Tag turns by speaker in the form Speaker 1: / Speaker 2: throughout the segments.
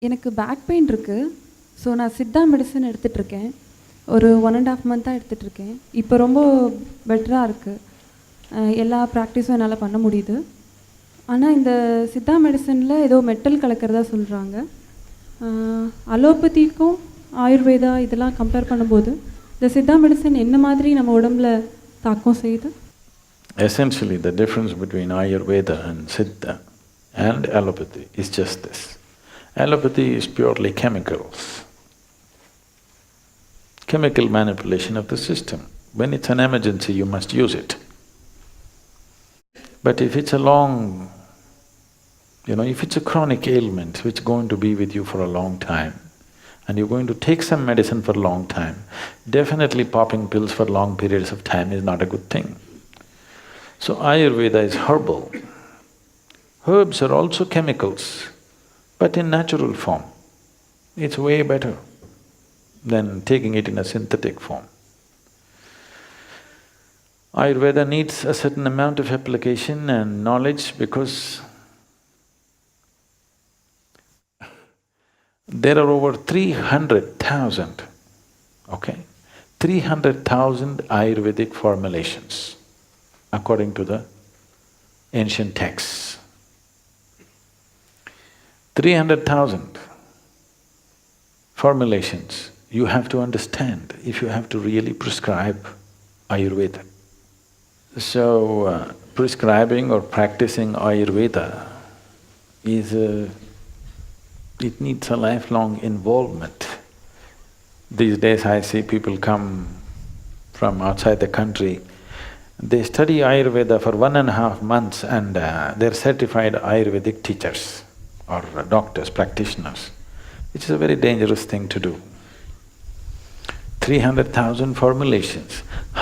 Speaker 1: எனக்கு back pain இருக்குது. So நான் சித்தா மெடிசன் எடுத்துகிட்ருக்கேன். ஒரு 1.5 மந்த்தாக எடுத்துகிட்ருக்கேன். இப்போ ரொம்ப பெட்டராக இருக்குது. எல்லா ப்ராக்டிஸும் என்னால் பண்ண முடியுது. ஆனால் இந்த சித்தா மெடிசனில் ஏதோ மெட்டல் கலக்கிறதா சொல்கிறாங்க. அலோபதிக்கும் ஆயுர்வேதா இதெல்லாம் கம்பேர் பண்ணும்போது இந்த சித்தா மெடிசன் என்ன மாதிரி நம்ம உடம்புல தாக்கம் செய்யுது?
Speaker 2: Essentially, the difference between Ayurveda and Siddha and Allopathy is just this. Allopathy is purely chemicals, chemical manipulation of the system. When it's an emergency, you must use it. But if it's a if it's a chronic ailment which is going to be with you for a long time, and you're going to take some medicine for a long time, definitely popping pills for long periods of time is not a good thing. So Ayurveda is herbal. Herbs are also chemicals, but in natural form. It's way better than taking it in a synthetic form. Ayurveda needs a certain amount of application and knowledge because there are over 300,000, okay? 300,000 Ayurvedic formulations according to the ancient texts. 300,000 formulations you have to understand if you have to really prescribe Ayurveda. So, prescribing or practicing Ayurveda it needs a lifelong involvement. These days I see people come from outside the country, they study Ayurveda for 1.5 months and they're certified Ayurvedic teachers or doctors, practitioners, which is a very dangerous thing to do. 300,000 formulations,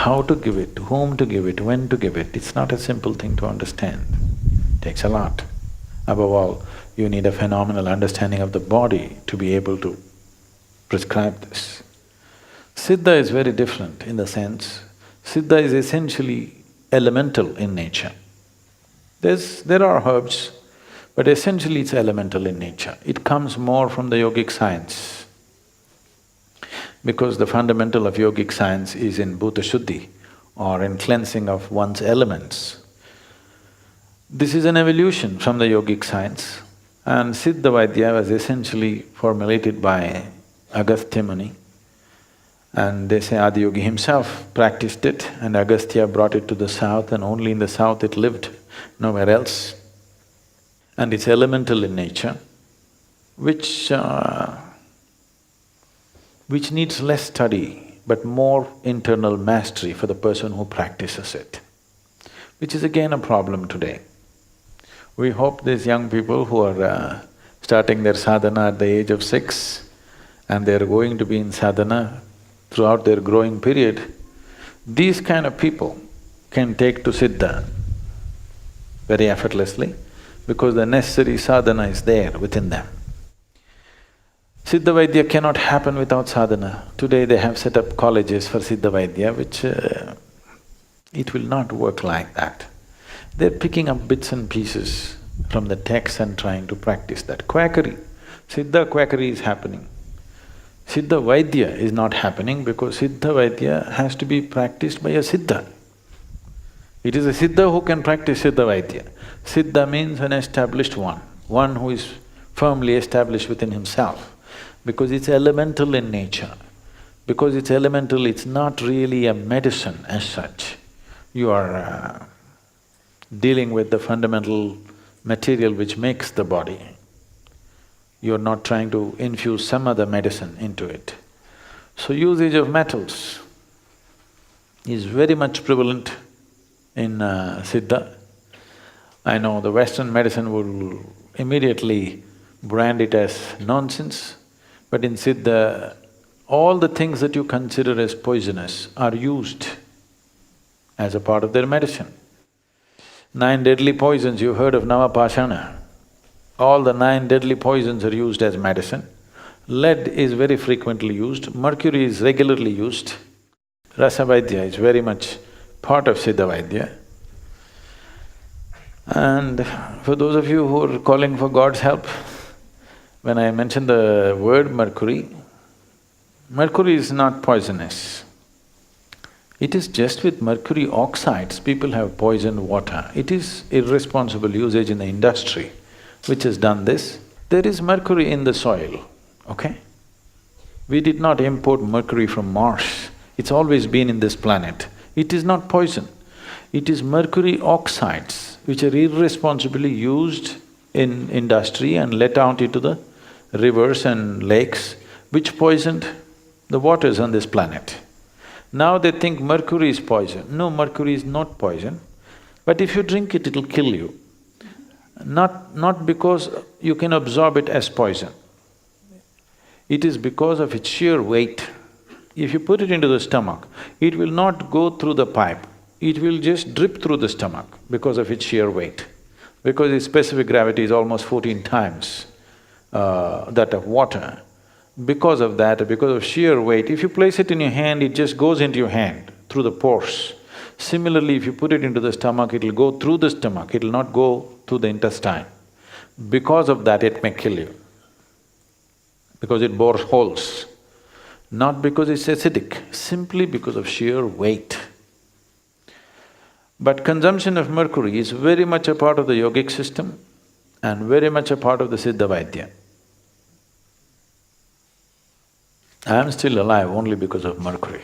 Speaker 2: how to give it, to whom to give it, when to give it, it's not a simple thing to understand. It takes a lot. Above all, you need a phenomenal understanding of the body to be able to prescribe this. Siddha is very different in the sense, Siddha is essentially elemental in nature. There are herbs, but essentially it's elemental in nature. It comes more from the yogic science, because the fundamental of yogic science is in bhuta shuddhi or in cleansing of one's elements. This is an evolution from the yogic science, and Siddha Vaidya was essentially formulated by Agastya Muni, and they say Adiyogi himself practiced it and Agastya brought it to the south and only in the south it lived, nowhere else. And it's elemental in nature, which needs less study but more internal mastery for the person who practices it, which is again a problem today. We hope these young people who are starting their sadhana at the age of 6 and they're going to be in sadhana throughout their growing period, these kind of people can take to Siddha very effortlessly because the necessary sadhana is there within them. Siddha Vaidya cannot happen without sadhana. Today they have set up colleges for Siddha Vaidya, which it will not work like that. They're picking up bits and pieces from the text and trying to practice that. Quackery, Siddha quackery is happening. Siddha Vaidya is not happening because Siddha Vaidya has to be practiced by a Siddha. It is a Siddha who can practice Siddha Vaidya. Siddha means an established one who is firmly established within himself. Because it's elemental in nature. Because it's elemental, it's not really a medicine as such. You are dealing with the fundamental material which makes the body. You're not trying to infuse some other medicine into it. So usage of metals is very much prevalent in Siddha. I know the Western medicine will immediately brand it as nonsense, but in Siddha, all the things that you consider as poisonous are used as a part of their medicine. 9 deadly poisons, you've heard of Navapashana. All the 9 deadly poisons are used as medicine. Lead is very frequently used, mercury is regularly used. Rasa Vaidya is very much part of Siddha Vaidya. And for those of you who are calling for God's help, When I mention the word mercury, mercury is not poisonous. It is just with mercury oxides, people have poisoned water. It is irresponsible usage in the industry which has done this. There is mercury in the soil, okay? We did not import mercury from Mars, it's always been in this planet. It is not poison. It is mercury oxides which are irresponsibly used in industry and let out into the rivers and lakes, which poisoned the waters on this planet. Now they think mercury is poison. No, mercury is not poison, but if you drink it, it'll kill you. Not because you can absorb it as poison. It is because of its sheer weight. If you put it into the stomach, it will not go through the pipe, it will just drip through the stomach because of its sheer weight. Because its specific gravity is almost 14 times that of water. Because of that, because of sheer weight, if you place it in your hand, it just goes into your hand through the pores. Similarly, if you put it into the stomach, it'll go through the stomach, it'll not go through the intestine. Because of that, it may kill you, because it bores holes. Not because it's acidic, simply because of sheer weight. But consumption of mercury is very much a part of the yogic system and very much a part of the Siddha Vaidya. I am still alive only because of mercury,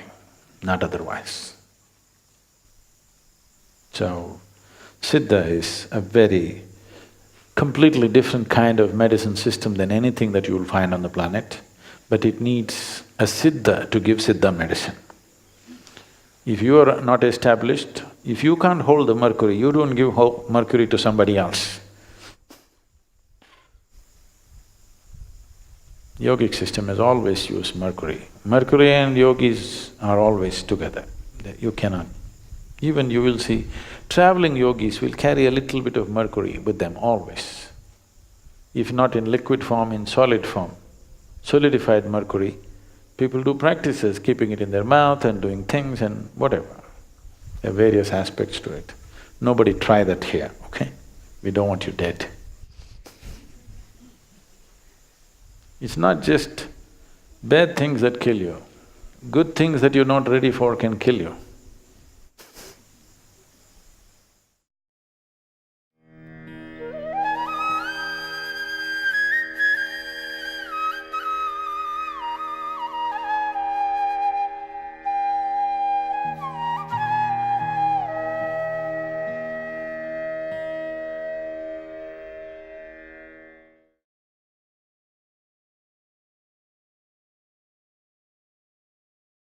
Speaker 2: not otherwise. So, Siddha is a very completely different kind of medicine system than anything that you will find on the planet, but it needs a Siddha to give Siddha medicine. If you are not established, if you can't hold the mercury, you don't give mercury to somebody else. Yogic system has always used mercury. Mercury and yogis are always together. You cannot… Even you will see, traveling yogis will carry a little bit of mercury with them always. If not in liquid form, in solid form, solidified mercury, people do practices, keeping it in their mouth and doing things and whatever. There are various aspects to it. Nobody try that here, okay? We don't want you dead. It's not just bad things that kill you, good things that you're not ready for can kill you.